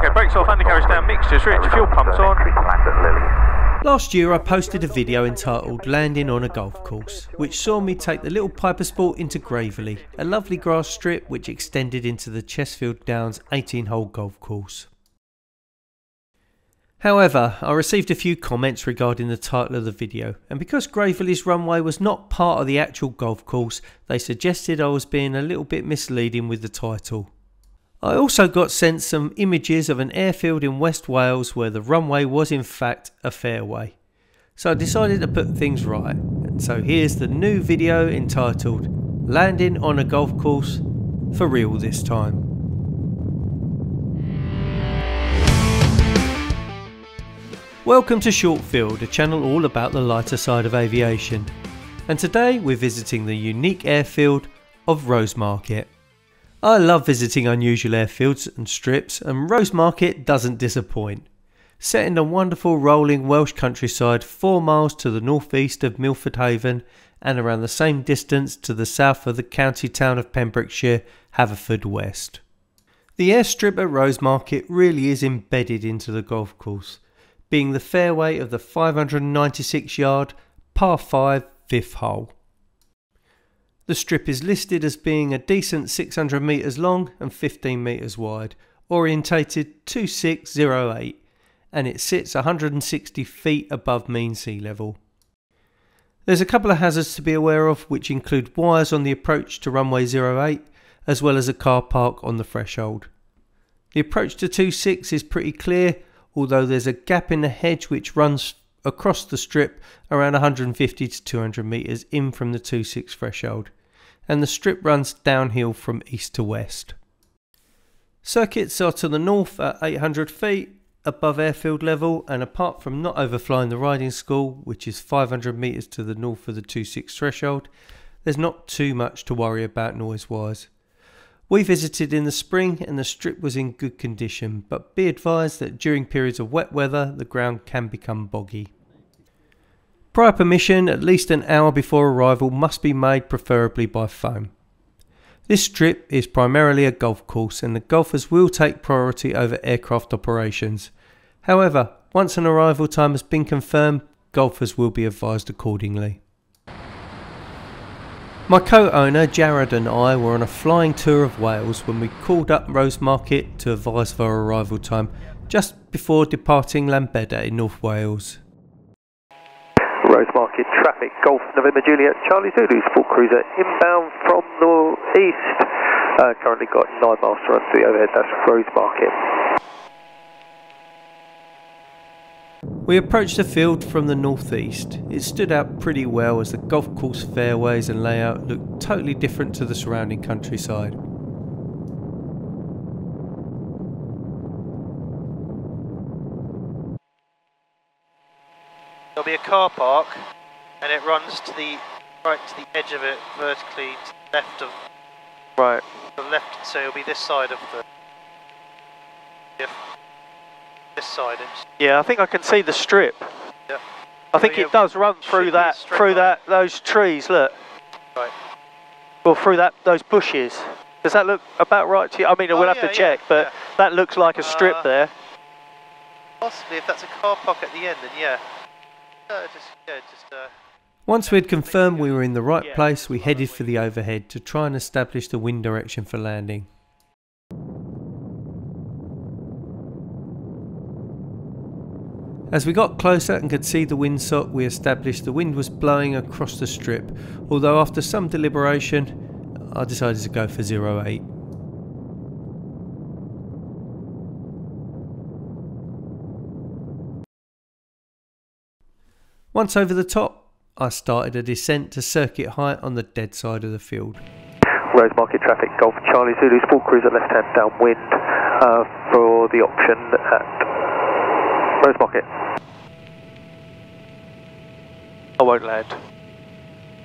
Okay, brakes off, undercarriage down, mixtures rich, fuel pumps on. Last year I posted a video entitled Landing on a Golf Course, which saw me take the little Pipersport into Graveley, a lovely grass strip which extended into the Chesfield Downs 18-hole golf course. However, I received a few comments regarding the title of the video, and because Graveley's runway was not part of the actual golf course, they suggested I was being a little bit misleading with the title. I also got sent some images of an airfield in West Wales where the runway was in fact a fairway. So I decided to put things right, and so here's the new video entitled Landing on a Golf Course for real this time. Welcome to Shortfield, a channel all about the lighter side of aviation, and today we're visiting the unique airfield of Rosemarket. I love visiting unusual airfields and strips, and Rosemarket doesn't disappoint. Set in the wonderful rolling Welsh countryside 4 miles to the northeast of Milford Haven and around the same distance to the south of the county town of Pembrokeshire, Haverfordwest. The airstrip at Rosemarket really is embedded into the golf course, being the fairway of the 596 yard par 5 5th hole. The strip is listed as being a decent 600 metres long and 15 metres wide, orientated 2608, and it sits 160 feet above mean sea level. There's a couple of hazards to be aware of, which include wires on the approach to runway 08 as well as a car park on the threshold. The approach to 26 is pretty clear, although there's a gap in the hedge which runs across the strip around 150 to 200 metres in from the 26 threshold, and the strip runs downhill from east to west. Circuits are to the north at 800 feet above airfield level, and apart from not overflying the riding school, which is 500 metres to the north of the 26 threshold, there's not too much to worry about noise wise. We visited in the spring and the strip was in good condition, but be advised that during periods of wet weather the ground can become boggy. Prior permission at least an hour before arrival must be made, preferably by phone. This strip is primarily a golf course and the golfers will take priority over aircraft operations. However, once an arrival time has been confirmed, golfers will be advised accordingly. My co-owner Jared and I were on a flying tour of Wales when we called up Rosemarket to advise of our arrival time just before departing Llanbedr in North Wales. Rosemarket traffic, Golf November Juliet, Charlie Zulu, Sport Cruiser inbound from the east. Currently got 9 miles to run to the overhead, that's Rosemarket. We approached the field from the northeast. It stood out pretty well as the golf course fairways and layout looked totally different to the surrounding countryside. There'll be a car park, and it runs to the right to the edge of it, vertically to the left of the left. So it'll be this side of the this side. Yeah, I think I can see the strip. Yeah. I think it does run through those trees. Look. Right. Well, through those bushes. Does that look about right to you? I mean, we'll have to check, but that looks like a strip there. Possibly, if that's a car park at the end, then yeah. Once we had confirmed we were in the right place, we headed for the overhead to try and establish the wind direction for landing. As we got closer and could see the windsock, we established the wind was blowing across the strip, although after some deliberation I decided to go for 08. Once over the top, I started a descent to circuit height on the dead side of the field. Rosemarket traffic, Golf Charlie Zulu, Sport Cruiser left hand downwind for the option at Rosemarket. I won't land.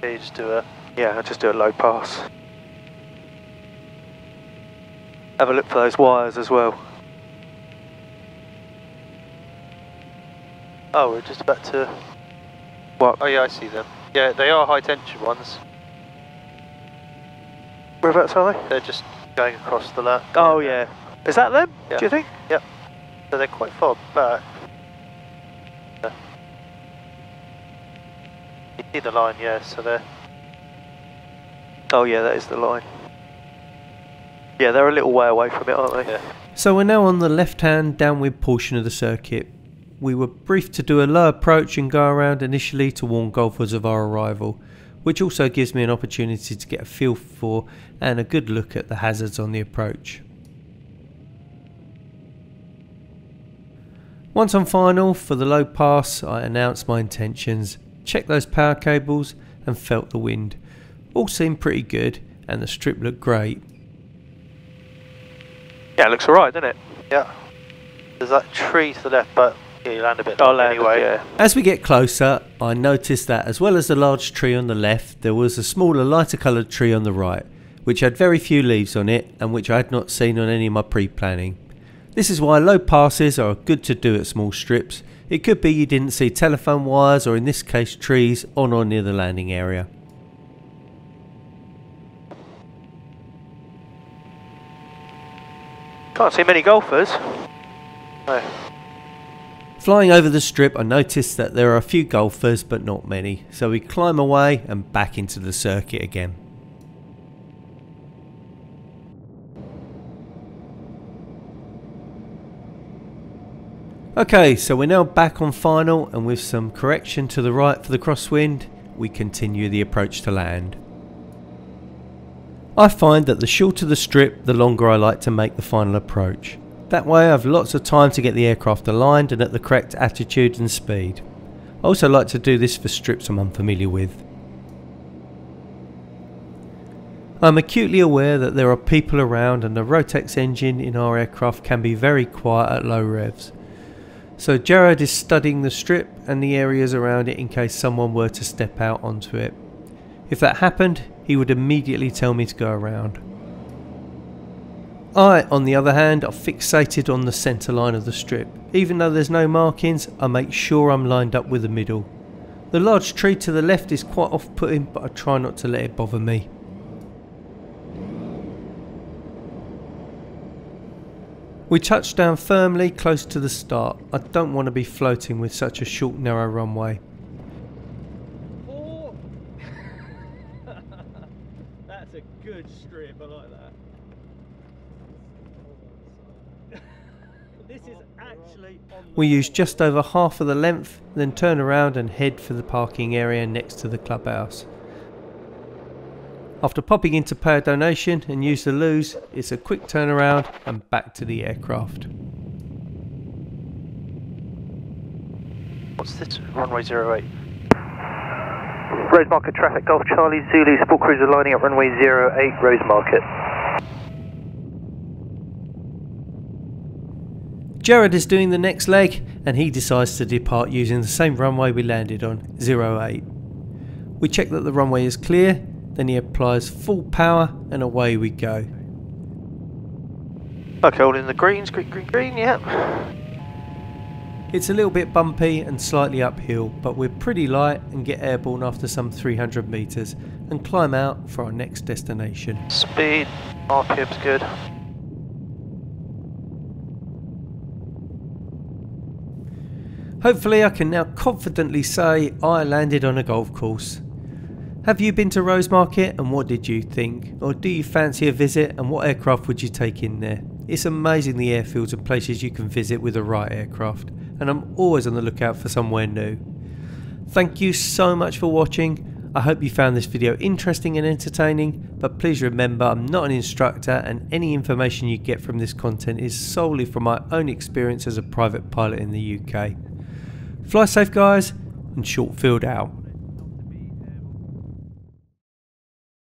You just do a... Yeah, I'll just do a low pass. Have a look for those wires as well. Oh, we're just about to... What? Oh yeah, I see them. Yeah, they are high tension ones. Whereabouts are they? They're just going across the land. Oh yeah. Is that them? Yeah. Do you think? Yep. So they're quite far back. You see the line, yeah, so they're... Oh yeah, that is the line. Yeah, they're a little way away from it, aren't they? Yeah. So we're now on the left-hand downwind portion of the circuit. We were briefed to do a low approach and go around initially to warn golfers of our arrival, which also gives me an opportunity to get a feel for and a good look at the hazards on the approach. Once on final, for the low pass, I announced my intentions, checked those power cables and felt the wind. All seemed pretty good and the strip looked great. Yeah, it looks alright, doesn't it? Yeah. There's that tree to the left, but yeah, you land a bit long anyway. Yeah. As we get closer, I noticed that as well as the large tree on the left, there was a smaller, lighter coloured tree on the right, which had very few leaves on it and which I had not seen on any of my pre-planning. This is why low passes are good to do at small strips. It could be you didn't see telephone wires, or in this case trees, on or near the landing area. Can't see many golfers. No. Flying over the strip, I noticed that there are a few golfers but not many, so we climb away and back into the circuit again. Okay, so we're now back on final, and with some correction to the right for the crosswind, we continue the approach to land. I find that the shorter the strip, the longer I like to make the final approach. That way I have lots of time to get the aircraft aligned and at the correct attitude and speed. I also like to do this for strips I'm unfamiliar with. I'm acutely aware that there are people around and the Rotex engine in our aircraft can be very quiet at low revs. So Jared is studying the strip and the areas around it in case someone were to step out onto it. If that happened, he would immediately tell me to go around. I, on the other hand, are fixated on the centre line of the strip. Even though there's no markings, I make sure I'm lined up with the middle. The large tree to the left is quite off-putting, but I try not to let it bother me. We touched down firmly close to the start. I don't want to be floating with such a short, narrow runway. That's a good strip, I like that. This is actually on the We use just over half of the length, then turn around and head for the parking area next to the clubhouse. After popping in to pay a donation and use the loos, it's a quick turnaround and back to the aircraft. What's this? Runway 08. Rosemarket traffic, Golf Charlie Zulu, Sport Cruiser lining up runway 08, Rosemarket. Jared is doing the next leg and he decides to depart using the same runway we landed on, 08. We check that the runway is clear, then he applies full power and away we go. Okay, all in the greens, green, yeah. It's a little bit bumpy and slightly uphill, but we're pretty light and get airborne after some 300 metres and climb out for our next destination. Speed, RPM's good. Hopefully I can now confidently say I landed on a golf course. Have you been to Rosemarket and what did you think? Or do you fancy a visit and what aircraft would you take in there? It's amazing the airfields and places you can visit with the right aircraft, and I'm always on the lookout for somewhere new. Thank you so much for watching. I hope you found this video interesting and entertaining, but please remember I'm not an instructor and any information you get from this content is solely from my own experience as a private pilot in the UK. Fly safe guys, and Shortfield out.